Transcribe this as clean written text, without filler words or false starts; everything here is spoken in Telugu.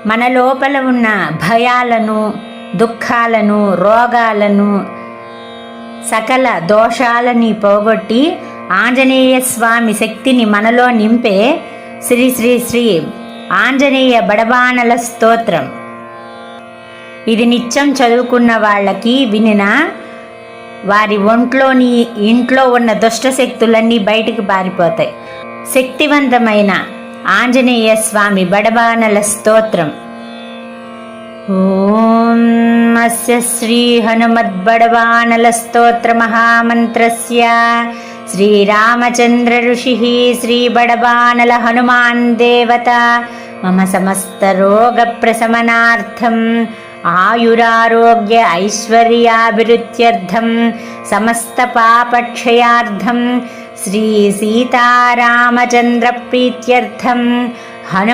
మన లోపల ఉన్న భయాలను, దుఃఖాలను, రోగాలను, సకల దోషాలని పోగొట్టి ఆంజనేయ స్వామి శక్తిని మనలో నింపే శ్రీ శ్రీ శ్రీ ఆంజనేయ బడబానల స్తోత్రం. ఇది నిత్యం చదువుకున్న వాళ్ళకి వినిన వారి ఇంట్లో ఉన్న దుష్ట శక్తులన్నీ బయటికి పారిపోతాయి. శక్తివంతమైన ఆంజనేయ స్వామి బడబానల స్తోత్రం. ఓం అస్య శ్రీ హనుమద్బడబానల స్తోత్ర మహామంత్రస్య శ్రీరామచంద్ర ఋషి శ్రీ బడబానల హనుమాన్ దేవత మమ సమస్త రోగ ప్రశమనార్థం ఆయురారోగ్య ఐశ్వర్యాభివృద్ధ్యర్థం సమస్త పాపక్షయార్థం శ్రీ సీతారామచంద్ర ప్రీత్యర్థం హను